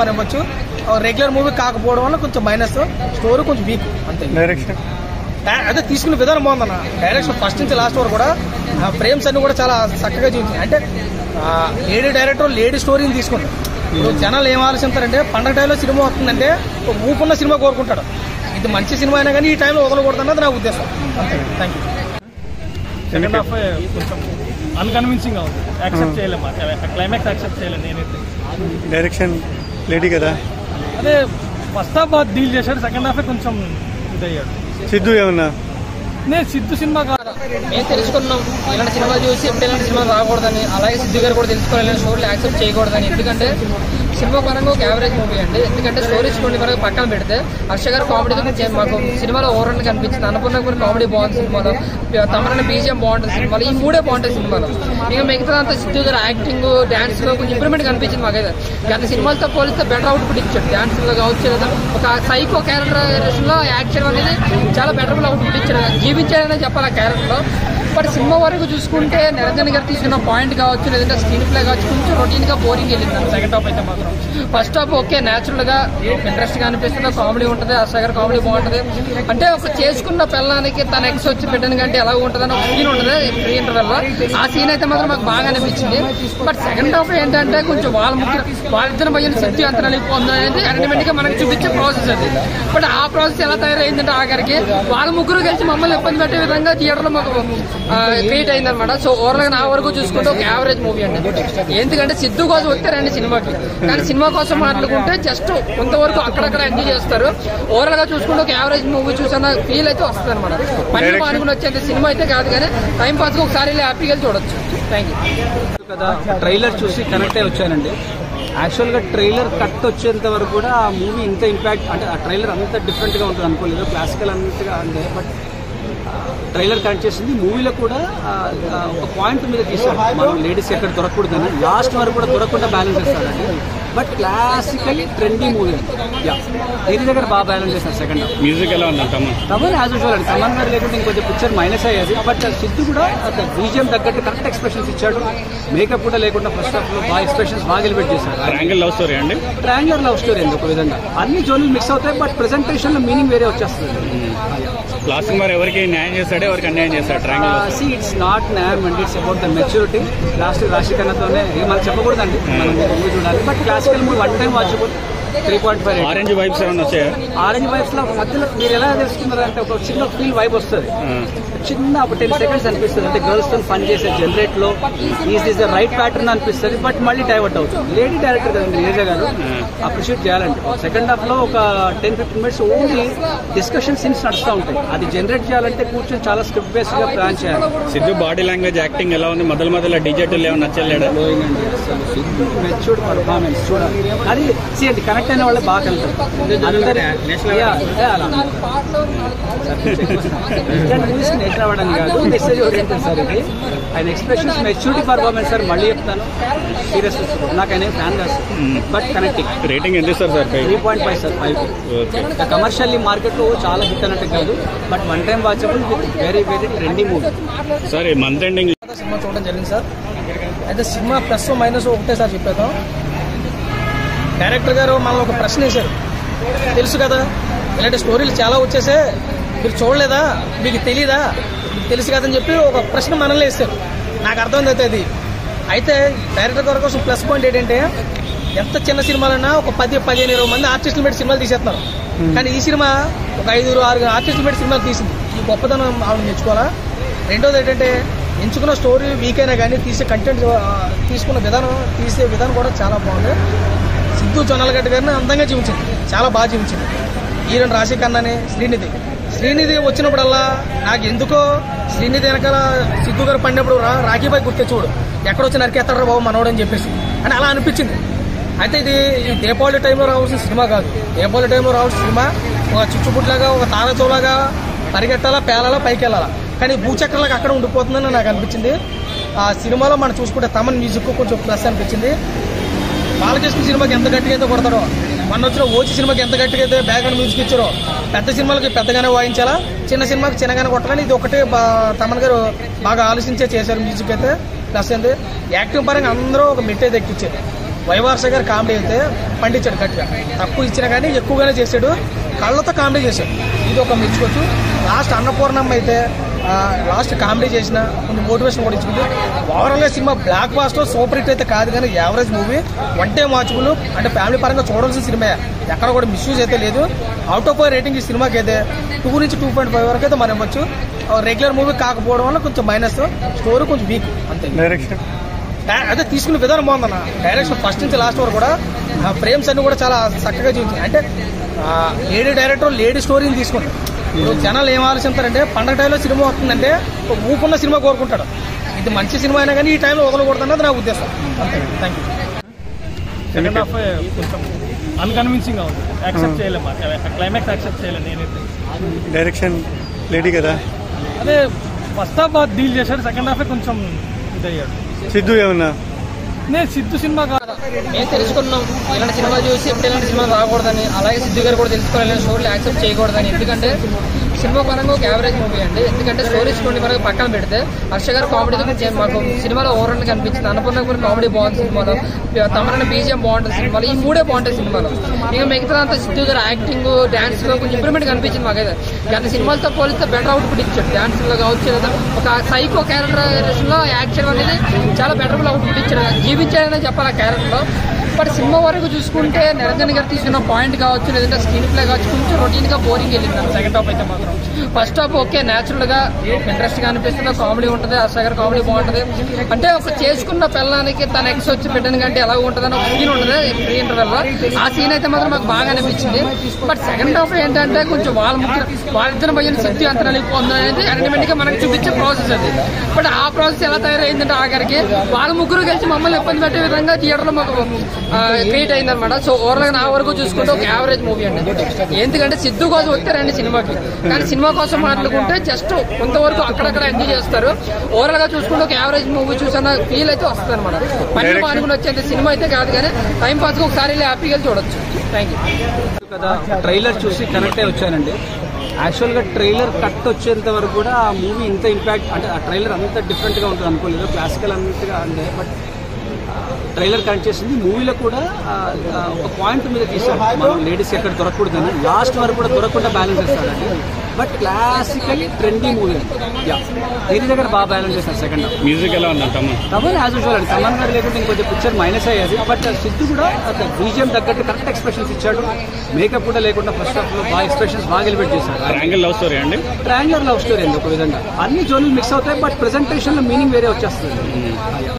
అనవచ్చు. Regular movie కాకపోవడం వల్ల కొంచెం మైనస్, స్టోరీ కొంచెం వీక్ అంతే. డైరెక్షన్ అదే తీసుకునే విధానం బాగుందన్న. డైరెక్షన్ ఫస్ట్ నుంచి లాస్ట్ వరకు కూడా ఫ్రేమ్స్ అన్ని కూడా చాలా చక్కగా చూపించాయి. అంటే లేడీ డైరెక్టర్ లేడీ స్టోరీని తీసుకుంటారు. ఇప్పుడు జనాలు ఏం ఆలోచిస్తారంటే పండగ టైంలో సినిమా వస్తుందంటే ఊపున్న సినిమా కోరుకుంటాడు. ఇది మంచి సినిమా అయినా కానీ ఈ టైంలో వదలకూడదు అన్నది నా ఉద్దేశం. అంతే. Thank you. సెకండ్ హాఫ్ కొంచెం అన్కన్విన్సింగ్ అవుతుంది. యాక్సెప్ట్ చేయలేము, క్లైమాక్స్ యాక్సెప్ట్ చేయలేము నేనైతే. డైరెక్షన్ లేడీ కదా, అదే ఫస్ట్ హాఫ్ బాగా డీల్ చేశాడు, సెకండ్ హాఫ్ కొంచెం ఇదయ్యాడు. సిద్ధు ఏమన్నా నేను సిద్ధు సినిమా కాదు, మేము తెలుసుకున్నాం ఇలాంటి సినిమా చూసి ఎప్పుడు ఇలాంటి సినిమా రాకూడదని. అలాగే సిద్ధు గారు కూడా తెలుసుకోవాలి స్టోరీలు యాక్సెప్ట్ చేయకూడదని. ఎందుకంటే సినిమా పరంగా ఒక యావరేజ్ మూవీ అండి. ఎందుకంటే స్టోరీ స్టోరీ పరంగా పక్కన పెడితే హర్ష గారు కామెడీ మాకు సినిమాలో ఓవరాల్ కనిపించింది. అన్నపూర్ణ కూడా కామెడీ బాగుంది సినిమాలో, తమరైన బీజిఎం బాగుంటుంది సినిమాలో, ఈ మూడే బాగుంటాయి సినిమాలో. ఇక మిగతా అంతా సిద్ధు గారు యాక్టింగ్ డాన్స్ లో కొంచెం ఇంప్రూవ్మెంట్ కనిపించింది మాకైతే. గత సినిమాలతో పోలిస్తే బెటర్ అవుట్పుట్ ఇచ్చాడు. డాన్స్ లో కావచ్చు, లేదా ఒక సైకో క్యారెక్టర్ లో యాక్ట్ చేయడం అనేది చాలా బెటర్ అవుట్పుట్ ఇచ్చాడు. జీవించాడనే చెప్పాలి ఆ క్యారెక్టర్ లో. బట్ సినిమా వరకు చూసుకుంటే నిరంజన్ గారు తీసుకున్న పాయింట్ కావచ్చు, లేదంటే స్క్రీన్ ప్లే కావచ్చు, కొంచెం రొటీన్ గా బోరింగ్ వెళ్ళింది. సెకండ్ హాఫ్ అయితే మాత్రం ఫస్ట్ హాఫ్ ఓకే న్యాచురల్ గా ఇంట్రెస్ట్ గా అనిపిస్తుంది, కామెడీ ఉంటుంది, హర్ష గారు కామెడీ బాగుంటుంది. అంటే ఒక చేసుకున్న పిల్లానికి తన ఎక్స్ వచ్చి పెట్టిన కంటే ఎలా ఉంటుందని ఒక సీన్ ఉంటుంది ఫ్రీ ఇంటర్వెల్ లో. ఆ సీన్ అయితే మాత్రం మాకు బాగా అనిపించింది. బట్ సెకండ్ హాఫ్ ఏంటంటే కొంచెం వాళ్ళిద్దరి మధ్య సిద్ధి అంత నలిగిపోతుంది ఎంటర్టైన్మెంట్ గా మనకి చూపించే ప్రాసెస్ అది. బట్ ఆ ప్రాసెస్ ఎలా తయారైందంటే ఆఖరికి వాళ్ళ ముగ్గురు కలిసి మమ్మల్ని ఇబ్బంది పెట్టే విధంగా థియేటర్ లో మాకు క్రియేట్ అయిందనమాట. సో ఓవరాల్ నా వరకు చూసుకుంటే ఒక యావరేజ్ మూవీ అండి. ఎందుకంటే సిద్ధు కోసం వచ్చారండి సినిమాకి, కానీ సినిమా కోసం మాట్లాడుకుంటే జస్ట్ కొంతవరకు అక్కడక్కడ ఎంజాయ్ చేస్తారు. ఓవరాల్ గా చూసుకుంటే ఒక యావరేజ్ మూవీ చూసిన ఫీల్ అయితే వస్తుంది అనమాట. మళ్ళీ మానుకుని వచ్చేంత సినిమా అయితే కాదు, కానీ టైం పాస్ గా ఒకసారి హ్యాపీగా చూడొచ్చు. Thank you. కదా ట్రైలర్ చూసి కనెక్ట్ అయి వచ్చానండి. యాక్చువల్గా ట్రైలర్ కట్ వచ్చేంత వరకు కూడా ఆ మూవీ ఇంత ఇంపాక్ట్, అంటే ఆ ట్రైలర్ అంత డిఫరెంట్గా ఉంటుంది అనుకోలేదు, క్లాసికల్ అన్నట్టుగా అంటే. బట్ ట్రైలర్ కనెక్ట్ చేసింది. మూవీలో కూడా ఒక పాయింట్ మీద తీసాడు, మనం లేడీస్ ఎక్కడ దొరకకూడదని. లాస్ట్ వరకు కూడా దొరకకుండా బ్యాలెన్స్ చేస్తాడండి. బట్ క్లాసికల్ ట్రెండీ మూవీ దీని దగ్గర బాగా బ్యాలెన్స్ చేస్తారు. సెకండ్ హాఫ్ మ్యూజిక్ ఎలా ఉంది? తమన్ యాజ్ యూజువల్ అండి. తమన్ గారు లేకుంటే ఇంకొంచెం పిక్చర్ మైనస్ అయ్యేది. బట్ సిద్ధు కూడా బీజిఎం తగ్గట్టు కరెక్ట్ ఎక్స్ప్రెషన్స్ ఇచ్చాడు. మేకప్ కూడా లేకుండా ఫస్ట్ హాఫ్ లో బాగా ఎక్స్ప్రెషన్స్ బాగా ఎలివేట్ చేశారు. ట్రయాంగిల్ లవ్ స్టోరీ అండి. ట్రయాంగులర్ లవ్ స్టోరీ అండి. ఒక విధంగా అన్ని జోన్లు మిక్స్ అవుతాయి, బట్ ప్రెజెంటేషన్ లో మీనింగ్ వేరే వచ్చేస్తుంది. లాస్ట్ మరి ఎవరికి న్యాయం చేస్తాడు, ఎవరికి అన్యాయం చేస్తాడు? సి ఇట్స్ నాట్ న్యాయం అండి, it's about the maturity. Last రాశికన్నతోనే మనం చెప్పకూడదండి, మనం మూవీ చూడాలి. But classical movie one time watchable. 3.5. Orange vibes ఏమన్నా వచ్చాయా? ఆరెంజ్ వైబ్స్ లో మధ్యలో మీరు ఎలా తెలుసుకున్నారంటే ఒక చిన్న ఫీల్ వైబ్ వస్తుంది, చిన్న ఒక 10 సెకండ్స్ అనిపిస్తుంది. అంటే గర్ల్స్ తో పని చేసే జనరేట్ లో ఈజ్ ద రైట్ ప్యాటర్న్ అనిపిస్తుంది. బట్ మళ్ళీ డైవర్ట్ అవుతుంది. లేడీ డైరెక్టర్ కదండి రేజా గారు, అప్రిషియేట్ చేయాలండి. సెకండ్ హాఫ్ లో ఒక 10-15 మినిట్స్ ఓన్లీ డిస్కషన్ సీన్స్ నడుస్తూ ఉంటాయి. అది జనరేట్ చేయాలంటే కూర్చొని చాలా స్క్రిప్ట్ బేస్డ్ గా ప్లాన్ చేయాలి. సిద్ధు బాడీ లాంగ్వేజ్ యాక్టింగ్ ఎలా ఉంది? మొదలు డిజిటల్ ఏమన్నా నచ్చలేడా? సిద్ధు మెచ్యూర్డ్ పర్ఫార్మెన్స్ చూడాలి. అది చేయండి, కనెక్ట్ అయిన వాళ్ళు బాగా వెళ్తారు. నేషనల్ అవార్డ్ అని కాదు, మెసేజ్ ఓరియంటెడ్ సార్ ఇది. ఆయన ఎక్స్ప్రెషన్స్ మెచ్యూరిటీ పర్ఫార్మెన్స్ సార్. మళ్ళీ చెప్తాను, సీరియస్ నాకు ఆయన ఫ్యాన్ కాదు, బట్ కనెక్టింగ్. రేటింగ్ ఎంత ఇస్తారు సార్? 3.5 సార్. 5. కమర్షియల్లీ మార్కెట్ లో చాలా హిట్ అన్నట్టు కాదు, but one time watchable with very very trending movie. Sir month ending cinema చూడడం జరిగింది సార్. అయితే సినిమా ప్లస్ మైనస్ ఒకటే సార్ చెప్పేద్దాం. డైరెక్టర్ గారు మనల్ని ఒక ప్రశ్న వేశారు. తెలుసు కదా ఇలాంటి స్టోరీలు చాలా వచ్చేసే, మీరు చూడలేదా, మీకు తెలీదా, మీకు తెలుసు కదని చెప్పి ఒక ప్రశ్న మనల్ని వేస్తారు. నాకు అర్థమైంది అయితే అది. అయితే డైరెక్టర్ గారి కోసం ప్లస్ పాయింట్ ఏంటంటే ఎంత చిన్న సినిమాలైనా ఒక 10-15-20 మంది ఆర్టిస్టులు పెట్టి సినిమాలు తీసేస్తున్నారు. కానీ ఈ సినిమా ఒక 5-6 ఆర్టిస్టులు పెట్టి సినిమాలు తీసింది. ఈ గొప్పతనం ఆవిడ మెచ్చుకోవాలా. రెండోది ఏంటంటే ఎంచుకున్న స్టోరీ వీక్ అయినా కానీ తీసే కంటెంట్ తీసుకున్న విధానం, తీసే విధానం కూడా చాలా బాగుంది. సిద్ధు జొన్నలగడ్డ గారిని అందంగా చూపించింది, చాలా బాగా చూపించింది. హీరోయిన్ రాశికన్నని, శ్రీనిధి వచ్చినప్పుడల్లా నాకు ఎందుకో శ్రీనిధి వెనకాల సిద్ధు గారు పడినప్పుడు రాఖీబాయి గుర్తే చూడు ఎక్కడొచ్చి నరికేస్తాడు బాబు మనోడు అని చెప్పేసి అని అలా అనిపించింది. అయితే ఇది దీపావళి టైంలో రావాల్సిన సినిమా కాదు. దీపావళి టైంలో రావాల్సిన సినిమా ఒక చుచ్చుపుట్లాగా, ఒక తారచోలాగా పరిగెట్టాలా, పేలాలా, పైకి వెళ్ళాలా. కానీ భూచక్రలాగా అక్కడ ఉండిపోతుందని నాకు అనిపించింది. ఆ సినిమాలో మనం చూసుకుంటే తమన్ మ్యూజిక్ కొంచెం ప్లస్ అనిపించింది. బాలకృష్ణ సినిమాకి ఎంత గట్టిగా అయితే కొడతాడో, మొన్న వచ్చిన ఓచి సినిమాకి ఎంత గట్టిగా అయితే బ్యాక్గ్రౌండ్ మ్యూజిక్ ఇచ్చారో, పెద్ద సినిమాలకి పెద్దగానే వాయించాలా, చిన్న సినిమాకి చిన్నగానే కొట్టాలని ఇది ఒకటే తమన్ గారు బాగా ఆలోచించే చేశారు. మ్యూజిక్ అయితే ప్లస్ అయింది. యాక్టింగ్ పరంగా అందరూ ఒక మెట్టే ఎక్కించారు. వైవార్ష గారు కామెడీ అయితే పండించాడు గట్టిగా, తక్కువ ఇచ్చినా కానీ ఎక్కువగానే చేశాడు, కళ్ళతో కామెడీ చేశాడు, ఇది ఒక మెచ్చుకోవచ్చు. లాస్ట్ అన్నపూర్ణమ్మ అయితే లాస్ట్ కామెడీ చేసిన కొన్ని మోటివేషన్ కూడా ఇచ్చుకుంది. ఓవరాల్గా సినిమా బ్లాక్ బాస్టర్ సూపర్ హిట్ అయితే కాదు కానీ average movie, one time watchable, అంటే ఫ్యామిలీ పరంగా చూడాల్సిన సినిమా, ఎక్కడ కూడా మిస్యూజ్ అయితే లేదు. అవుట్ ఆఫ్ రేటింగ్ ఈ సినిమాకి అయితే 2 నుంచి 2.5 వరకు అయితే మనం ఇవ్వచ్చు. రెగ్యులర్ మూవీ కాకపోవడం వల్ల కొంచెం మైనస్, స్టోరీ కొంచెం వీక్ అంతే. డైరెక్షన్ అదే తీసుకునే విధానం బాగుందన్న, డైరెక్షన్ ఫస్ట్ నుంచి లాస్ట్ వరకు కూడా ఫ్రేమ్స్ అన్ని కూడా చాలా చక్కగా చూపించాయి. అంటే లేడీ డైరెక్టర్ లేడీ స్టోరీని తీసుకుంటారు. ఇప్పుడు జనాలు ఏం ఆలోచిస్తారంటే పండగ టైంలో సినిమా వస్తుందంటే ఊపున్న సినిమా కోరుకుంటాడు, ఇది మంచి సినిమా అయినా కానీ ఈ టైంలో వదలకూడదన్నది నా ఉద్దేశం అంతే. Thank you. సెకండ్ హాఫ్ కొంచెం అన్కన్విన్సింగ్ ఉంది, యాక్సెప్ట్ చేయలేము, క్లైమాక్స్ యాక్సెప్ట్ చేయలేము నేనైతే. డైరెక్షన్ లేడీ కదా, అదే ఫస్ట్ హాఫ్ బాగా డీల్ చేశాడు, సెకండ్ హాఫ్ కొంచెం ఇదయ్యాడు. సిద్ధు ఏమన్నా నేను సిద్ధు సినిమా కాదు, మేము తెలుసుకున్నాం ఇలాంటి సినిమా చూసి ఇప్పుడు ఇలాంటి సినిమా రాకూడదని, అలాగే సిద్ధు గారు కూడా తెలుసుకోవాలి స్టోరీలు యాక్సెప్ట్ చేయకూడదని. ఎందుకంటే సినిమా పరంగా ఒక యావరేజ్ మూవీ అండి, ఎందుకంటే స్టోరీ స్టోరీ పరంగా పక్కన పెడితే హర్ష గారు కామెడీ మాకు సినిమాలో ఓవరాల్ కనిపించింది. అన్నపూర్ణ కూడా కామెడీ బాగుంది సినిమాలో, తమరైన బీజిఎం బాగుంటుంది సినిమాలో, ఈ 3 బాగుంటాయి సినిమాలో. ఇంకా మిగతా అంతా సిద్ధు గారు యాక్టింగ్ డాన్స్ లో కొంచెం ఇంప్రూవ్మెంట్ కనిపించింది మాకైతే. గత సినిమాలతో పోలిస్తే బెటర్ అవుట్పుట్ ఇచ్చాడు, డాన్స్ లో కావచ్చు, లేదా ఒక సైకో క్యారెక్టర్ లో యాక్షన్ అనేది చాలా బెటర్ అవుట్పుట్ ఇచ్చాడు, జీవించాడనే చెప్పాలి ఆ క్యారెక్టర్ లో. బట్ సినిమా వరకు చూసుకుంటే నిరంజన్ గారు తీసుకున్న పాయింట్ కావచ్చు, లేదంటే స్క్రీన్ ప్లే కావచ్చు, కొంచెం రొటీన్ గా బోరింగ్ వెళ్ళింది సెకండ్ హాఫ్ అయితే మాత్రం. ఫస్ట్ హాఫ్ ఓకే న్యాచురల్ గా ఇంట్రెస్ట్ గా అనిపిస్తుంది, కామెడీ ఉంటుంది, హర్ష గారు కామెడీ బాగుంటుంది. అంటే ఒక చేసుకున్న పిల్లలకి తన ఎక్స్ వచ్చి పెట్టిన కంటే ఎలా ఉంటుంది అని ఒక సీన్ ఉంటుంది ప్రీ ఇంటర్వెల్ లో, ఆ సీన్ అయితే మాత్రం మాకు బాగా అనిపించింది. బట్ సెకండ్ హాఫ్ ఏంటంటే కొంచెం వాళ్ళిద్దరు భయం శక్తి అంత నలిగిపోతుంది అనేది అల్టిమేట్ గా మనకు చూపించే ప్రాసెస్ అది. బట్ ఆ ప్రాసెస్ ఎలా తయారైందంటే ఆఖరికి వాళ్ళ ముగ్గురు కలిసి మమ్మల్ని ఇబ్బంది పెట్టే విధంగా థియేటర్ లో మాకు క్రియేట్ అయిందనమాట. సో ఓవరాల్ గా నా వరకు చూసుకుంటే ఒక యావరేజ్ మూవీ అండి. ఎందుకంటే సిద్ధు కోసం వచ్చారండి సినిమాకి, కానీ సినిమా కోసం మాట్లాడుకుంటే జస్ట్ కొంతవరకు అక్కడక్కడ ఎంజాయ్ చేస్తారు. ఓవరాల్ గా చూసుకుంటే ఒక యావరేజ్ మూవీ చూసిన ఫీల్ అయితే వస్తుంది అనమాట. పని మానుకుని వచ్చేంత సినిమా అయితే కాదు, కానీ టైం పాస్ గా ఒకసారి హ్యాపీగా చూడొచ్చు. Thank you. కదా ట్రైలర్ చూసి కనెక్ట్ అయి వచ్చానండి. యాక్చువల్గా ట్రైలర్ కట్ వచ్చేంత వరకు కూడా ఆ మూవీ ఇంత ఇంపాక్ట్, అంటే ఆ ట్రైలర్ అంత డిఫరెంట్గా ఉంటుంది అనుకోలేదు, క్లాసికల్ అన్నట్టుగా అంటే. బట్ ట్రైలర్ కనెక్ట్ చేసింది, మూవీలో కూడా ఒక పాయింట్ మీద తీసాడు, మనం లేడీస్ ఎక్కడ దొరకకూడదని, లాస్ట్ వరకు కూడా దొరకకుండా బ్యాలెన్స్ చేస్తాడండి. But classical trendy movie yeah, దీని దగ్గర బాగా బ్యాలెన్స్ చేస్తారు. సెకండ్ హాఫ్ మ్యూజిక్ ఎలా ఉంది తమన్ యాజ్ యూజువల్ అండి, తమన్ గారు లేకుంటే ఇంకొంచెం పిక్చర్ మైనస్ అయ్యేది. బట్ సిద్ధు కూడా బీజిఎం తగ్గట్టు కరెక్ట్ ఎక్స్ప్రెషన్స్ ఇచ్చాడు, మేకప్ కూడా లేకుండా ఫస్ట్ హాఫ్ లో బాగా ఎక్స్ప్రెషన్స్ బాగా ఎలివేట్ చేశారు. ట్రయాంగిల్ లవ్ స్టోరీ అండి, ట్రయాంగులర్ లవ్ స్టోరీ అండి ఒక విధంగా, అన్ని జోన్లు మిక్స్ అవుతాయి, బట్ ప్రెజెంటేషన్ లో మీనింగ్ వేరే వచ్చేస్తుంది.